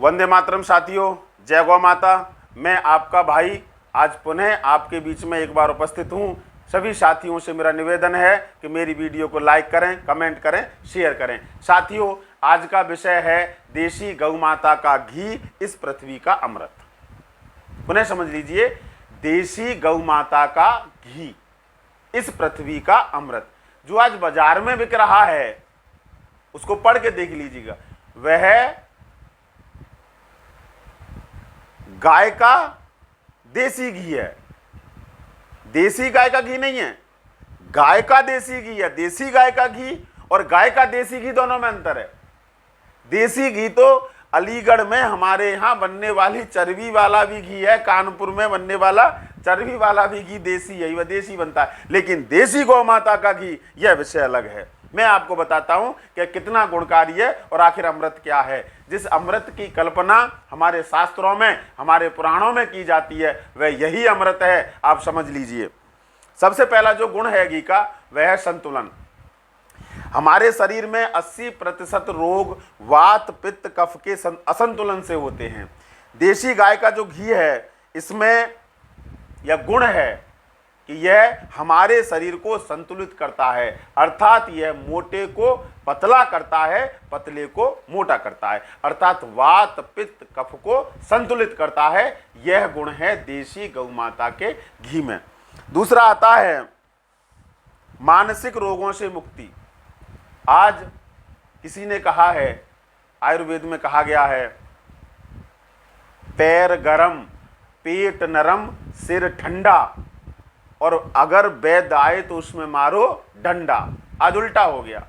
वंदे मातरम साथियों, जय गौ माता। मैं आपका भाई आज पुनः आपके बीच में एक बार उपस्थित हूँ। सभी साथियों से मेरा निवेदन है कि मेरी वीडियो को लाइक करें, कमेंट करें, शेयर करें। साथियों, आज का विषय है देसी गौ माता का घी, इस पृथ्वी का अमृत। पुनः समझ लीजिए, देसी गौ माता का घी, इस पृथ्वी का अमृत। जो आज बाजार में बिक रहा है उसको पढ़ के देख लीजिएगा। वह गाय का देसी घी है, देसी गाय का घी नहीं है, गाय का देसी घी है। देसी गाय का घी और गाय का देसी घी दोनों में अंतर है। देसी घी तो अलीगढ़ में हमारे यहाँ बनने वाली चर्बी वाला भी घी है, कानपुर में बनने वाला चर्बी वाला भी घी देसी है, वह देसी बनता है। लेकिन देसी गौ माता का घी, यह विषय अलग है। मैं आपको बताता हूं कि कितना गुणकारी है और आखिर अमृत क्या है। जिस अमृत की कल्पना हमारे शास्त्रों में, हमारे पुराणों में की जाती है, वह यही अमृत है। आप समझ लीजिए। सबसे पहला जो गुण है घी का, वह है संतुलन। हमारे शरीर में 80% रोग वात पित्त कफ के असंतुलन से होते हैं। देसी गाय का जो घी है, इसमें यह गुण है कि यह हमारे शरीर को संतुलित करता है, अर्थात यह मोटे को पतला करता है, पतले को मोटा करता है, अर्थात वात पित्त कफ को संतुलित करता है। यह गुण है देसी गौ माता के घी में। दूसरा आता है मानसिक रोगों से मुक्ति। आज किसी ने कहा है, आयुर्वेद में कहा गया है, पैर गरम, पेट नरम, सिर ठंडा, और अगर वैद्य आए तो उसमें मारो डंडा। आज उल्टा हो गया,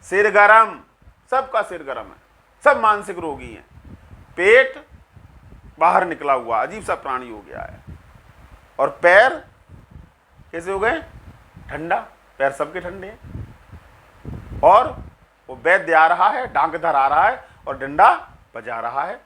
सिर गरम, सबका सिर गरम है, सब मानसिक रोगी हैं। पेट बाहर निकला हुआ अजीब सा प्राणी हो गया है, और पैर कैसे हो गए? ठंडा। पैर सबके ठंडे हैं, और वो वैद्य आ रहा है, डांकधर आ रहा है और डंडा बजा रहा है।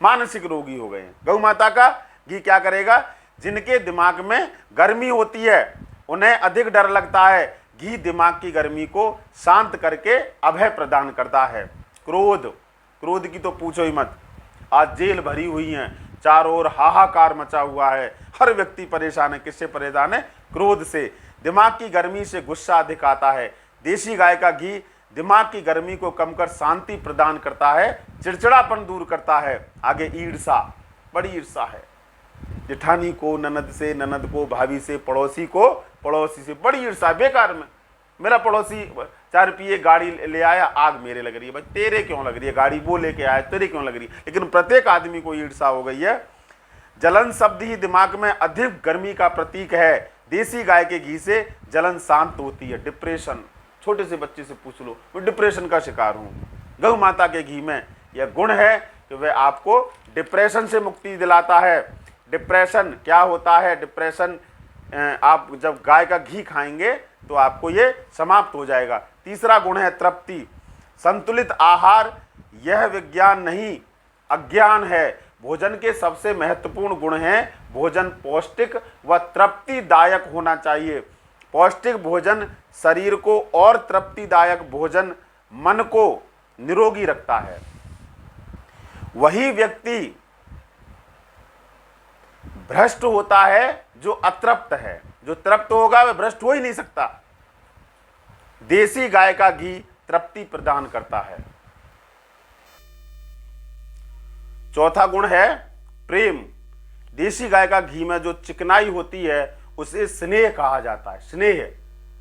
मानसिक रोगी हो गए हैं। गौ माता का घी क्या करेगा? जिनके दिमाग में गर्मी होती है, उन्हें अधिक डर लगता है, घी दिमाग की गर्मी को शांत करके अभय प्रदान करता है। क्रोध की तो पूछो ही मत। आज जेल भरी हुई है, चारों ओर हाहाकार मचा हुआ है, हर व्यक्ति परेशान है। किससे परेशान है? क्रोध से। दिमाग की गर्मी से गुस्सा अधिक आता है। देसी गाय का घी दिमाग की गर्मी को कम कर शांति प्रदान करता है, चिड़चिड़ापन दूर करता है। आगे ईर्षा, बड़ी ईर्षा है। जेठानी को ननद से, ननद को भाभी से, पड़ोसी को पड़ोसी से, बड़ी ईर्षा बेकार में। मेरा पड़ोसी 4 रुपये गाड़ी ले आया, आग मेरे लग रही है। भाई तेरे क्यों लग रही है? गाड़ी वो लेके आया, तेरे क्यों लग रही है? लेकिन प्रत्येक आदमी को ईर्षा हो गई है। जलन शब्द ही दिमाग में अधिक गर्मी का प्रतीक है। देसी गाय के घी से जलन शांत होती है। डिप्रेशन, छोटे से बच्चे से पूछ लो, मैं डिप्रेशन का शिकार हूँ। गौ माता के घी में यह गुण है कि वह आपको डिप्रेशन से मुक्ति दिलाता है। डिप्रेशन क्या होता है? डिप्रेशन आप जब गाय का घी खाएंगे तो आपको ये समाप्त हो जाएगा। तीसरा गुण है तृप्ति। संतुलित आहार यह विज्ञान नहीं, अज्ञान है। भोजन के सबसे महत्वपूर्ण गुण हैं, भोजन पौष्टिक व तृप्तिदायक होना चाहिए। पौष्टिक भोजन शरीर को और तृप्तिदायक भोजन मन को निरोगी रखता है। वही व्यक्ति भ्रष्ट होता है जो अतृप्त है। जो तृप्त होगा वह भ्रष्ट हो ही नहीं सकता। देसी गाय का घी तृप्ति प्रदान करता है। चौथा गुण है प्रेम। देसी गाय का घी में जो चिकनाई होती है उसे स्नेह कहा जाता है। स्नेह,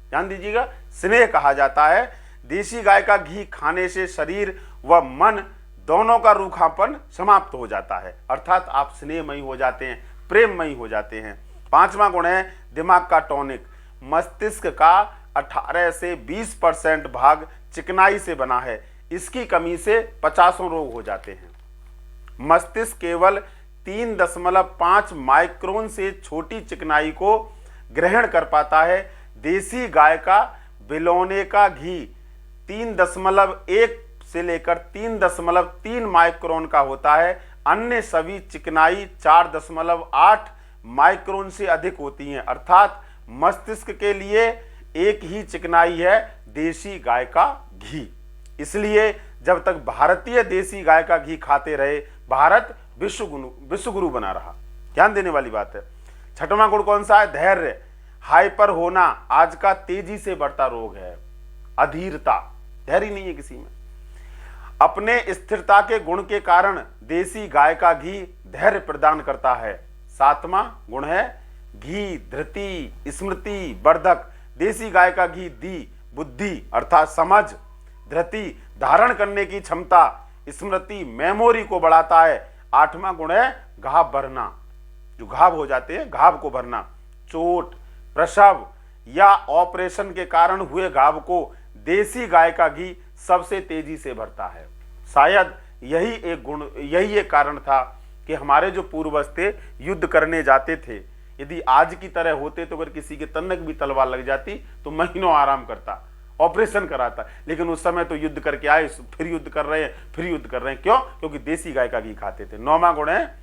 ध्यान दीजिएगा, स्नेह कहा जाता है। देसी गाय का घी खाने से शरीर व मन दोनों का रूखापन समाप्त हो जाता है, अर्थात आप स्नेहमयी हो जाते हैं, प्रेममयी हो जाते हैं। पांचवा गुण है दिमाग का टॉनिक। मस्तिष्क का 18 से 20% भाग चिकनाई से बना है। इसकी कमी से 50 रोग हो जाते हैं। मस्तिष्क केवल 3.5 माइक्रोन से छोटी चिकनाई को ग्रहण कर पाता है। देसी गाय का बिलौने का घी 3.1 से लेकर 3.3 माइक्रोन का होता है। अन्य सभी चिकनाई 4.8 माइक्रोन से अधिक होती हैं, अर्थात मस्तिष्क के लिए एक ही चिकनाई है देसी गाय का घी। इसलिए जब तक भारतीय देसी गाय का घी खाते रहे भारत विश्व गुरु बना रहा। ध्यान देने वाली बात है। छठवां गुण कौन सा है? धैर्य। हाइपर होना आज का तेजी से बढ़ता रोग है। अधीरता, धैर्य नहीं है किसी में। अपने स्थिरता के गुण के कारण देसी गाय का घी धैर्य प्रदान करता है। सातवां गुण है घी धृति स्मृति वर्धक। देसी गाय का घी दी बुद्धि अर्थात समझ, धृति धारण करने की क्षमता, स्मृति मेमोरी को बढ़ाता है। आठवां गुण है घाव भरना, जो घाव हो जाते हैं घाव को भरना। चोट, प्रसव या ऑपरेशन के कारण हुए घाव को देसी गाय का घी सबसे तेजी से भरता है। शायद यही एक कारण था कि हमारे जो पूर्वज थे युद्ध करने जाते थे, यदि आज की तरह होते तो अगर किसी के तनक भी तलवार लग जाती तो महीनों आराम करता, ऑपरेशन कराता। लेकिन उस समय तो युद्ध करके आए, फिर युद्ध कर रहे हैं। क्यों? क्योंकि देसी गाय का घी खाते थे। नौवां गुण है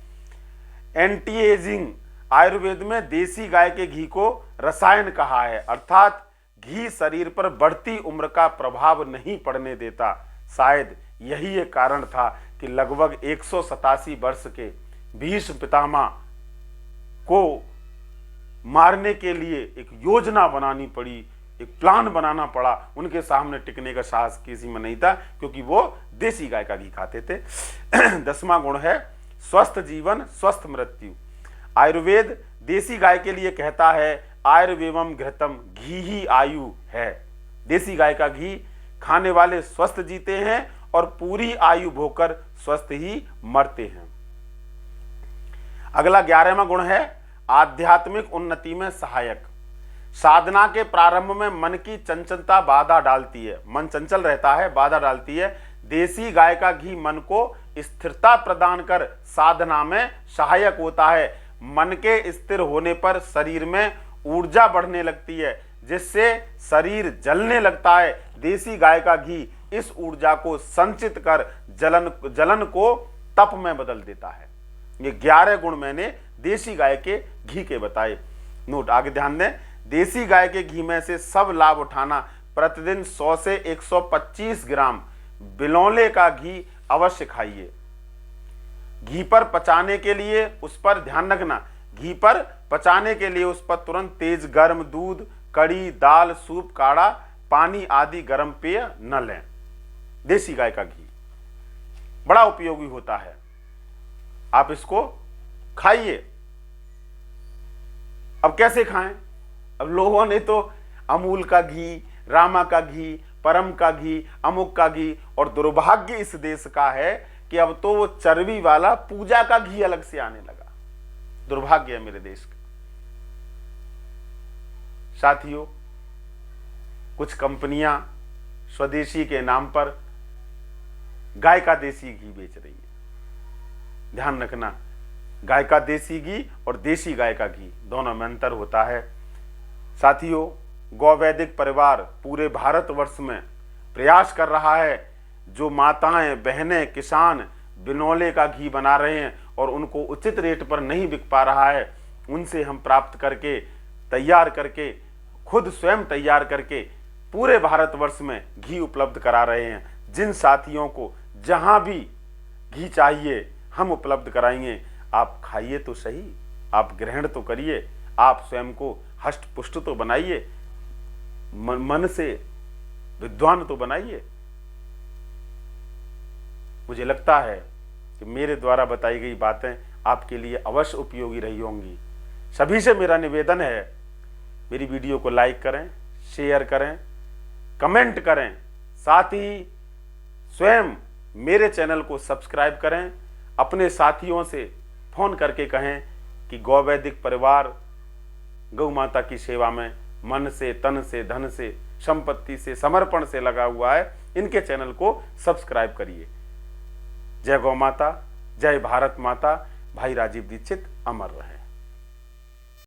एंटी एजिंग। आयुर्वेद में देसी गाय के घी को रसायन कहा है, अर्थात घी शरीर पर बढ़ती उम्र का प्रभाव नहीं पड़ने देता। शायद यही एक कारण था कि लगभग 187 वर्ष के भीष्म पितामह को मारने के लिए एक योजना बनानी पड़ी, एक प्लान बनाना पड़ा। उनके सामने टिकने का साहस किसी में नहीं था, क्योंकि वो देसी गाय का घी खाते थे। 10वां गुण है स्वस्थ जीवन स्वस्थ मृत्यु। आयुर्वेद देसी गाय के लिए कहता है आयुर्वेवम घृतम, घी ही आयु है। देसी गाय का घी खाने वाले स्वस्थ जीते हैं और पूरी आयु भोकर स्वस्थ ही मरते हैं। अगला 11वां गुण है आध्यात्मिक उन्नति में सहायक। साधना के प्रारंभ में मन की चंचलता बाधा डालती है, मन चंचल रहता है, बाधा डालती है। देसी गाय का घी मन को स्थिरता प्रदान कर साधना में सहायक होता है। मन के स्थिर होने पर शरीर में ऊर्जा बढ़ने लगती है, जिससे शरीर जलने लगता है। देसी गाय का घी इस ऊर्जा को संचित कर जलन को तप में बदल देता है। ये 11 गुण मैंने देसी गाय के घी के बताए। नोट, आगे ध्यान दें। देसी गाय के घी में से सब लाभ उठाना। प्रतिदिन 100 से 125 ग्राम बिलौले का घी अवश्य खाइए। घी पर पचाने के लिए उस पर ध्यान रखना, घी पर पचाने के लिए उस पर तुरंत तेज गर्म दूध, कड़ी, दाल, सूप, काढ़ा, पानी आदि गर्म पेय न लें। देसी गाय का घी बड़ा उपयोगी होता है, आप इसको खाइए। अब कैसे खाएं? अब लोगों ने तो अमूल का घी, रामा का घी, परम का घी, अमुक का घी, और दुर्भाग्य इस देश का है कि अब तो वो चर्बी वाला पूजा का घी अलग से आने लगा। दुर्भाग्य है मेरे देश का। साथियों, कुछ कंपनियां स्वदेशी के नाम पर गाय का देसी घी बेच रही है। ध्यान रखना, गाय का देसी घी और देसी गाय का घी दोनों में अंतर होता है। साथियों, गौवैदिक परिवार पूरे भारतवर्ष में प्रयास कर रहा है। जो माताएं, बहनें, किसान बिनौले का घी बना रहे हैं और उनको उचित रेट पर नहीं बिक पा रहा है, उनसे हम प्राप्त करके, तैयार करके, खुद स्वयं तैयार करके पूरे भारतवर्ष में घी उपलब्ध करा रहे हैं। जिन साथियों को जहां भी घी चाहिए हम उपलब्ध कराएंगे। आप खाइए तो सही, आप ग्रहण तो करिए, आप स्वयं को हष्ट पुष्ट तो बनाइए, मन से विद्वान तो बनाइए। मुझे लगता है कि मेरे द्वारा बताई गई बातें आपके लिए अवश्य उपयोगी रही होंगी। सभी से मेरा निवेदन है, मेरी वीडियो को लाइक करें, शेयर करें, कमेंट करें, साथ ही स्वयं मेरे चैनल को सब्सक्राइब करें। अपने साथियों से फोन करके कहें कि गौवैदिक परिवार गौ माता की सेवा में मन से, तन से, धन से, संपत्ति से, समर्पण से लगा हुआ है। इनके चैनल को सब्सक्राइब करिए। जय गौ माता, जय भारत माता। भाई राजीव दीक्षित अमर रहे।